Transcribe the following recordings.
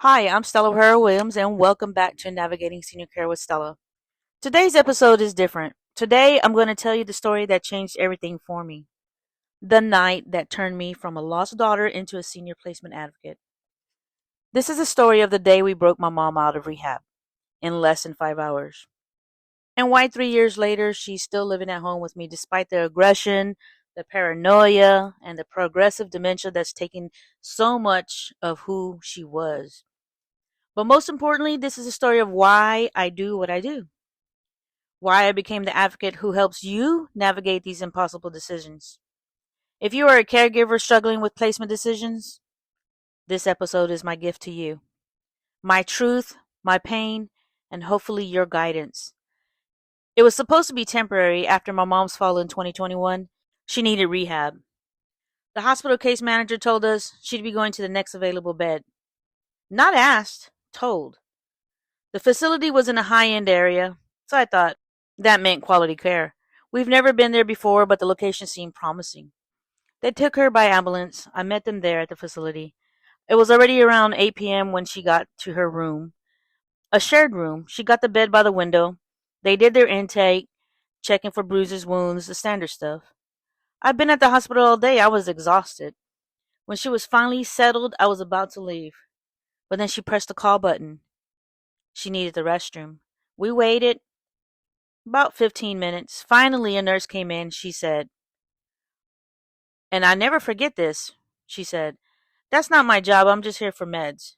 Hi, I'm Stella Williams, and welcome back to Navigating Senior Care with Stella. Today's episode is different. Today, I'm going to tell you the story that changed everything for me. The night that turned me from a lost daughter into a senior placement advocate. This is the story of the day we broke my mom out of rehab in less than 5 hours. And why 3 years later, she's still living at home with me despite the aggression, the paranoia, and the progressive dementia that's taken so much of who she was. But most importantly, this is a story of why I do what I do, why I became the advocate who helps you navigate these impossible decisions. If you are a caregiver struggling with placement decisions, this episode is my gift to you. My truth, my pain, and hopefully your guidance. It was supposed to be temporary after my mom's fall in 2021. She needed rehab. The hospital case manager told us she'd be going to the next available bed. Not asked, told. The facility was in a high end area, so I thought that meant quality care. We've never been there before, but the location seemed promising. They took her by ambulance. I met them there at the facility. It was already around 8 p.m. when she got to her room, a shared room. She got the bed by the window. They did their intake, checking for bruises, wounds, the standard stuff. I'd been at the hospital all day. I was exhausted. When she was finally settled, I was about to leave. But then she pressed the call button. She needed the restroom. We waited about 15 minutes. Finally, a nurse came in. She said, and I never forget this, she said, "That's not my job. I'm just here for meds."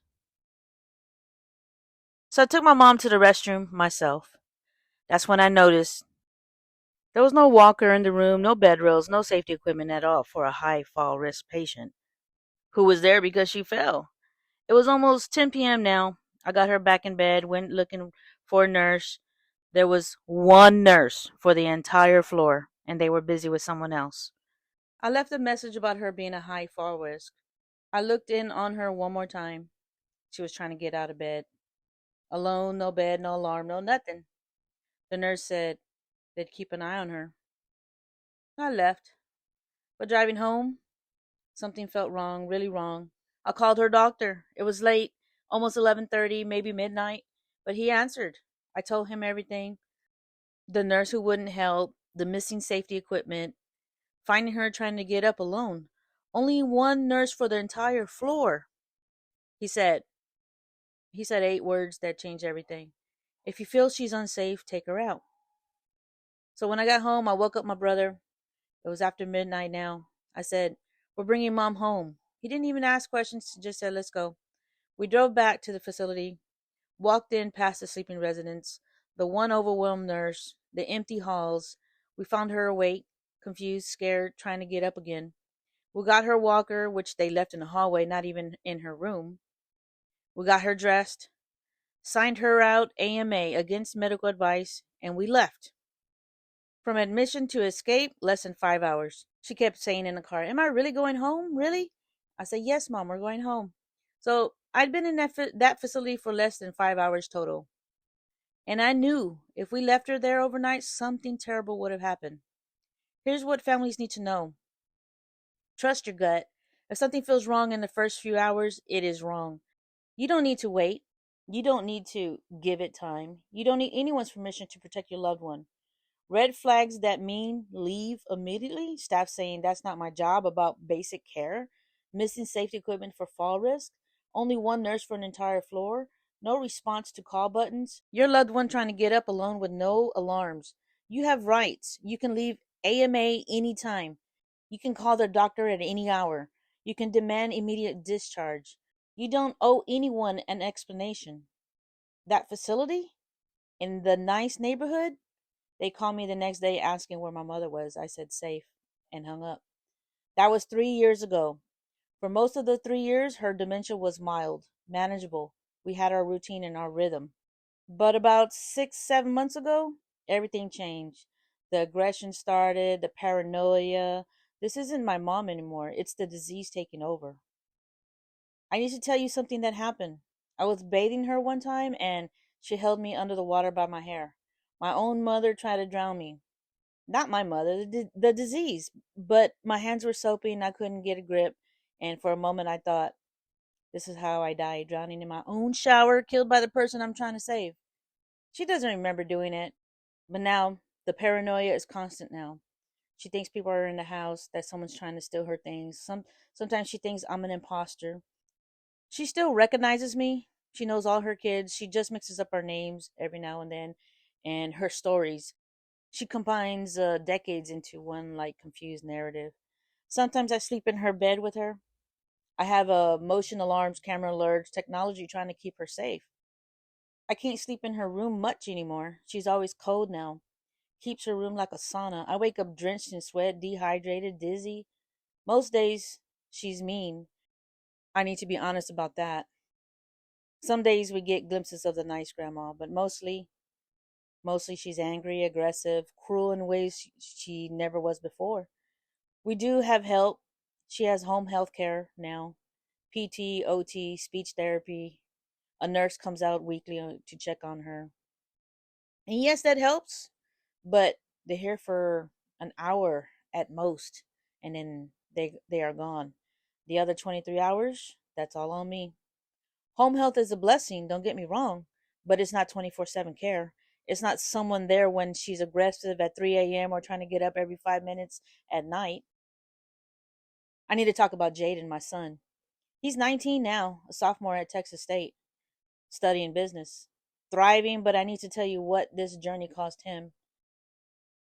So I took my mom to the restroom myself. That's when I noticed there was no walker in the room, no bed rails, no safety equipment at all for a high fall risk patient who was there because she fell. It was almost 10 p.m. now. I got her back in bed, went looking for a nurse. There was one nurse for the entire floor, and they were busy with someone else. I left a message about her being a high fall risk. I looked in on her one more time. She was trying to get out of bed. Alone, no bed, no alarm, no nothing. The nurse said they'd keep an eye on her. I left. But driving home, something felt wrong, really wrong. I called her doctor. It was late, almost 11:30, maybe midnight, but he answered. I told him everything. The nurse who wouldn't help, the missing safety equipment, finding her trying to get up alone. Only one nurse for the entire floor. He said, he said 8 words that changed everything. If you feel she's unsafe, take her out. So when I got home, I woke up my brother. It was after midnight now. I said, "We're bringing mom home." He didn't even ask questions, just said, "Let's go." We drove back to the facility, walked in past the sleeping residents, the one overwhelmed nurse, the empty halls. We found her awake, confused, scared, trying to get up again. We got her walker, which they left in the hallway, not even in her room. We got her dressed, signed her out AMA against medical advice, and we left. From admission to escape, less than 5 hours. She kept saying in the car, "Am I really going home? Really?" I said, "Yes, Mom, we're going home." So I'd been in that facility for less than 5 hours total. And I knew if we left her there overnight, something terrible would have happened. Here's what families need to know: trust your gut. If something feels wrong in the first few hours, it is wrong. You don't need to wait. You don't need to give it time. You don't need anyone's permission to protect your loved one. Red flags that mean leave immediately. Staff saying that's not my job about basic care. Missing safety equipment for fall risk. Only one nurse for an entire floor. No response to call buttons. Your loved one trying to get up alone with no alarms. You have rights. You can leave AMA anytime. You can call their doctor at any hour. You can demand immediate discharge. You don't owe anyone an explanation. That facility in the nice neighborhood, they called me the next day asking where my mother was. I said safe and hung up. That was 3 years ago. For most of the 3 years, her dementia was mild, manageable. We had our routine and our rhythm. But about 6, 7 months ago, everything changed. The aggression started, the paranoia. This isn't my mom anymore. It's the disease taking over. I need to tell you something that happened. I was bathing her one time and she held me under the water by my hair. My own mother tried to drown me. Not my mother, the disease. But my hands were soapy and I couldn't get a grip. And for a moment I thought, This is how I died, drowning in my own shower, killed by the person I'm trying to save. She doesn't remember doing it, but now the paranoia is constant now. She thinks people are in the house, that someone's trying to steal her things. Sometimes she thinks I'm an imposter. She still recognizes me. She knows all her kids. She just mixes up our names every now and then and her stories. She combines decades into one like confused narrative. Sometimes I sleep in her bed with her. I have motion alarms, camera alerts, technology trying to keep her safe. I can't sleep in her room much anymore. She's always cold now. Keeps her room like a sauna. I wake up drenched in sweat, dehydrated, dizzy. Most days she's mean. I need to be honest about that. Some days we get glimpses of the nice grandma, but mostly she's angry, aggressive, cruel in ways she never was before. We do have help. She has home health care now. PT, OT, speech therapy. A nurse comes out weekly to check on her. And yes, that helps, but they're here for an hour at most, and then they are gone. The other 23 hours, that's all on me. Home health is a blessing, don't get me wrong, but it's not 24/7 care. It's not someone there when she's aggressive at 3 a.m. or trying to get up every 5 minutes at night. I need to talk about Jaden, my son. He's 19 now, a sophomore at Texas State, studying business. Thriving, but I need to tell you what this journey cost him.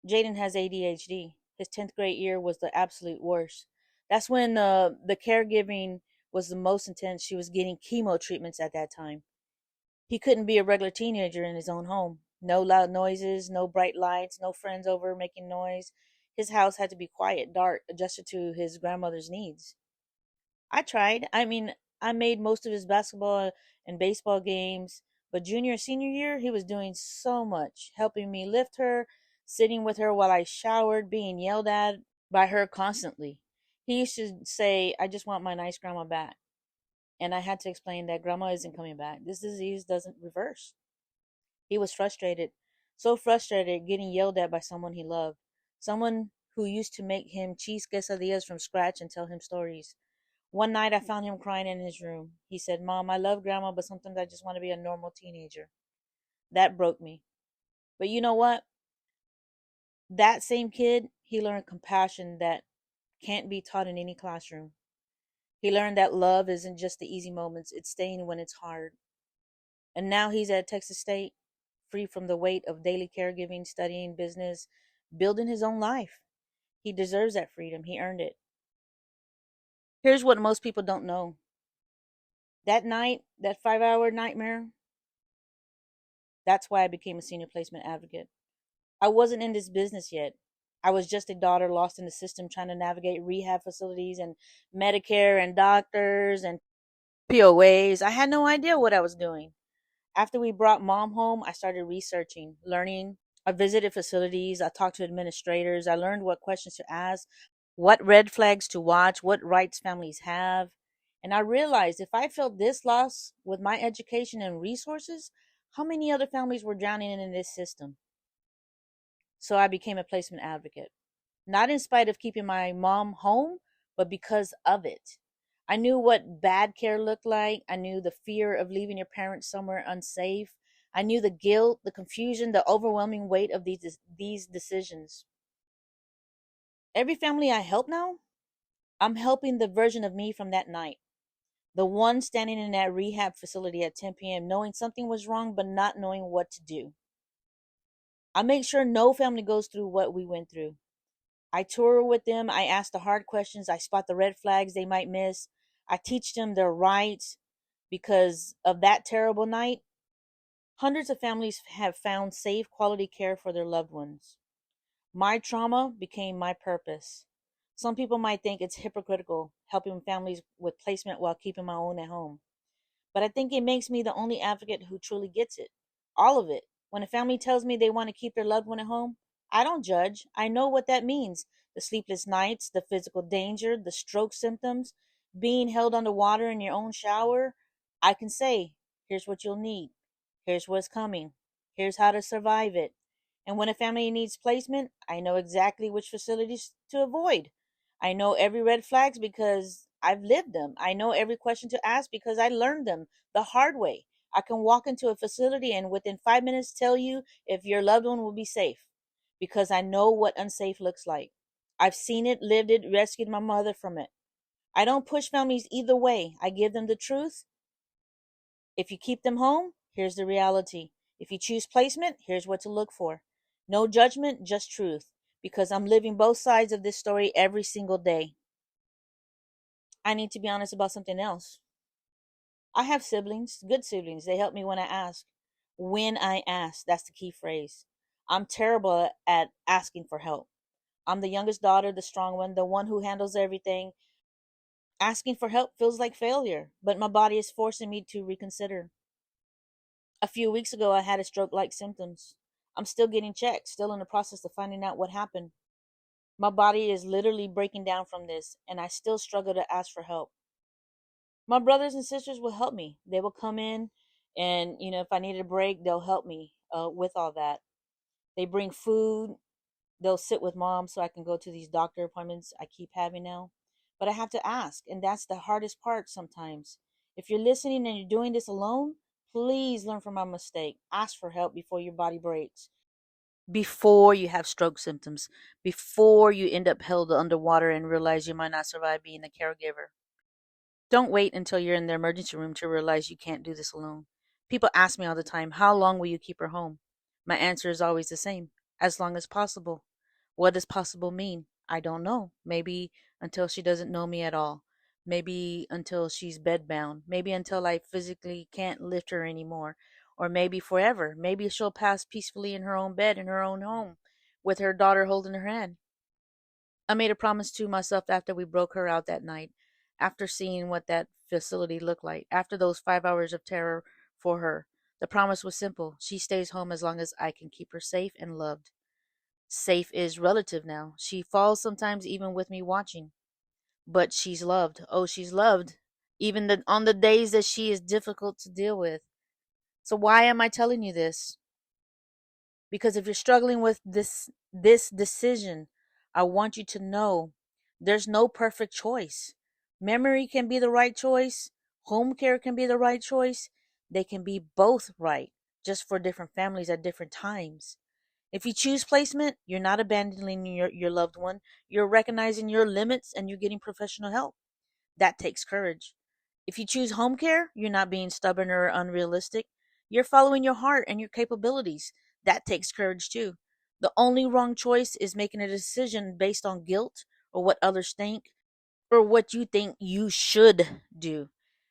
Jaden has ADHD. His 10th grade year was the absolute worst. That's when the caregiving was the most intense. She was getting chemo treatments at that time. He couldn't be a regular teenager in his own home. No loud noises, no bright lights, no friends over making noise. His house had to be quiet, dark, adjusted to his grandmother's needs. I tried. I made most of his basketball and baseball games, but junior and senior year, he was doing so much, helping me lift her, sitting with her while I showered, being yelled at by her constantly. He used to say, I just want my nice grandma back. And I had to explain that grandma isn't coming back. This disease doesn't reverse. He was frustrated, so frustrated, getting yelled at by someone he loved, someone who used to make him cheese quesadillas from scratch and tell him stories. One night I found him crying in his room. He said, Mom, I love grandma, but sometimes I just want to be a normal teenager. That broke me. But you know what? That same kid, he learned compassion that can't be taught in any classroom. He learned that love isn't just the easy moments, it's staying when it's hard. And now he's at Texas State, free from the weight of daily caregiving, studying business, building his own life. He deserves that freedom. He earned it. Here's what most people don't know. That night, that 5 hour nightmare, that's why I became a senior placement advocate. I wasn't in this business yet. I was just a daughter lost in the system trying to navigate rehab facilities and Medicare and doctors and POAs. I had no idea what I was doing. After we brought mom home, I started researching, learning. I visited facilities, I talked to administrators, I learned what questions to ask, what red flags to watch, what rights families have. And I realized if I felt this loss with my education and resources, how many other families were drowning in this system? So I became a placement advocate. Not in spite of keeping my mom home, but because of it. I knew what bad care looked like. I knew the fear of leaving your parents somewhere unsafe. I knew the guilt, the confusion, the overwhelming weight of these decisions. Every family I help now, I'm helping the version of me from that night. The one standing in that rehab facility at 10 p.m., knowing something was wrong, but not knowing what to do. I make sure no family goes through what we went through. I tour with them. I ask the hard questions. I spot the red flags they might miss. I teach them their rights. Because of that terrible night, hundreds of families have found safe, quality care for their loved ones. My trauma became my purpose. Some people might think it's hypocritical helping families with placement while keeping my own at home. But I think it makes me the only advocate who truly gets it. All of it. When a family tells me they want to keep their loved one at home, I don't judge. I know what that means. The sleepless nights, the physical danger, the stroke symptoms, being held underwater in your own shower. I can say, here's what you'll need. Here's what's coming. Here's how to survive it. And when a family needs placement, I know exactly which facilities to avoid. I know every red flags because I've lived them. I know every question to ask because I learned them the hard way. I can walk into a facility and within 5 minutes tell you if your loved one will be safe because I know what unsafe looks like. I've seen it, lived it, rescued my mother from it. I don't push families either way. I give them the truth. If you keep them home, here's the reality. If you choose placement, here's what to look for. No judgment, just truth, because I'm living both sides of this story every single day. I need to be honest about something else. I have siblings, good siblings. They help me when I ask. When I ask, that's the key phrase. I'm terrible at asking for help. I'm the youngest daughter, the strong one, the one who handles everything. Asking for help feels like failure, but my body is forcing me to reconsider. A few weeks ago, I had a stroke like symptoms. I'm still getting checked, still in the process of finding out what happened. My body is literally breaking down from this, and I still struggle to ask for help. My brothers and sisters will help me. They will come in, and if I need a break, they'll help me with all that. They bring food. They'll sit with mom so I can go to these doctor appointments I keep having now. But I have to ask, and that's the hardest part sometimes. If you're listening and you're doing this alone, please learn from my mistake. Ask for help before your body breaks. Before you have stroke symptoms, before you end up held underwater and realize you might not survive being a caregiver. Don't wait until you're in the emergency room to realize you can't do this alone. People ask me all the time, how long will you keep her home? My answer is always the same, as long as possible. What does possible mean? I don't know. Maybe until she doesn't know me at all. Maybe until she's bedbound. Maybe until I physically can't lift her anymore. Or maybe forever. Maybe she'll pass peacefully in her own bed in her own home with her daughter holding her hand. I made a promise to myself after we broke her out that night, after seeing what that facility looked like, after those 5 hours of terror for her. The promise was simple. She stays home as long as I can keep her safe and loved. Safe is relative now. She falls sometimes even with me watching. But she's loved. Oh, she's loved. Even on the days that she is difficult to deal with. So why am I telling you this? Because if you're struggling with this decision, I want you to know there's no perfect choice. Memory can be the right choice, home care can be the right choice. They can be both right, just for different families at different times. If you choose placement, you're not abandoning your loved one. You're recognizing your limits and you're getting professional help. That takes courage. If you choose home care, you're not being stubborn or unrealistic. You're following your heart and your capabilities. That takes courage too. The only wrong choice is making a decision based on guilt or what others think or what you think you should do.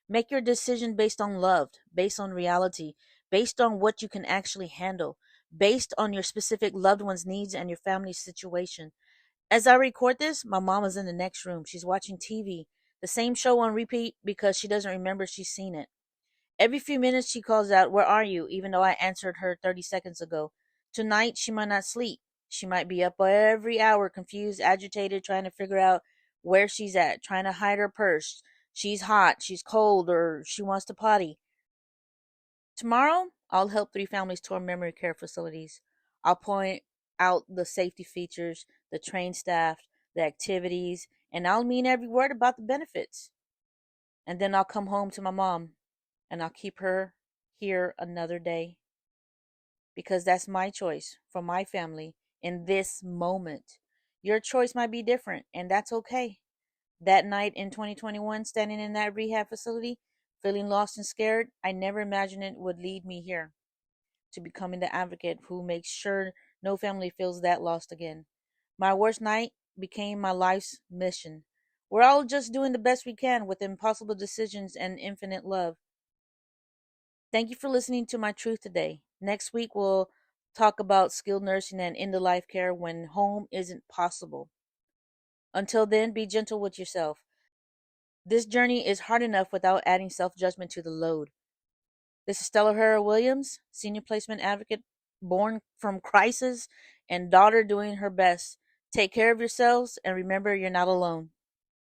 Make your decision based on love, based on reality, based on what you can actually handle, based on your specific loved one's needs and your family's situation. As I record this, my mom is in the next room. She's watching TV, the same show on repeat because she doesn't remember she's seen it. Every few minutes she calls out, "Where are you?" even though I answered her 30 seconds ago. Tonight she might not sleep. She might be up every hour, confused, agitated, trying to figure out where she's at, trying to hide her purse. She's hot, she's cold, or she wants to potty. Tomorrow, I'll help 3 families tour memory care facilities. I'll point out the safety features, the trained staff, the activities, and I'll mean every word about the benefits. And then I'll come home to my mom and I'll keep her here another day because that's my choice for my family in this moment. Your choice might be different, and that's okay. That night in 2021, standing in that rehab facility, feeling lost and scared, I never imagined it would lead me here to becoming the advocate who makes sure no family feels that lost again. My worst night became my life's mission. We're all just doing the best we can with impossible decisions and infinite love. Thank you for listening to my truth today. Next week, we'll talk about skilled nursing and end of life care when home isn't possible. Until then, be gentle with yourself. This journey is hard enough without adding self judgment to the load. This is Stella Herrera Williams, Senior Placement Advocate, born from crisis and daughter doing her best. Take care of yourselves and remember you're not alone.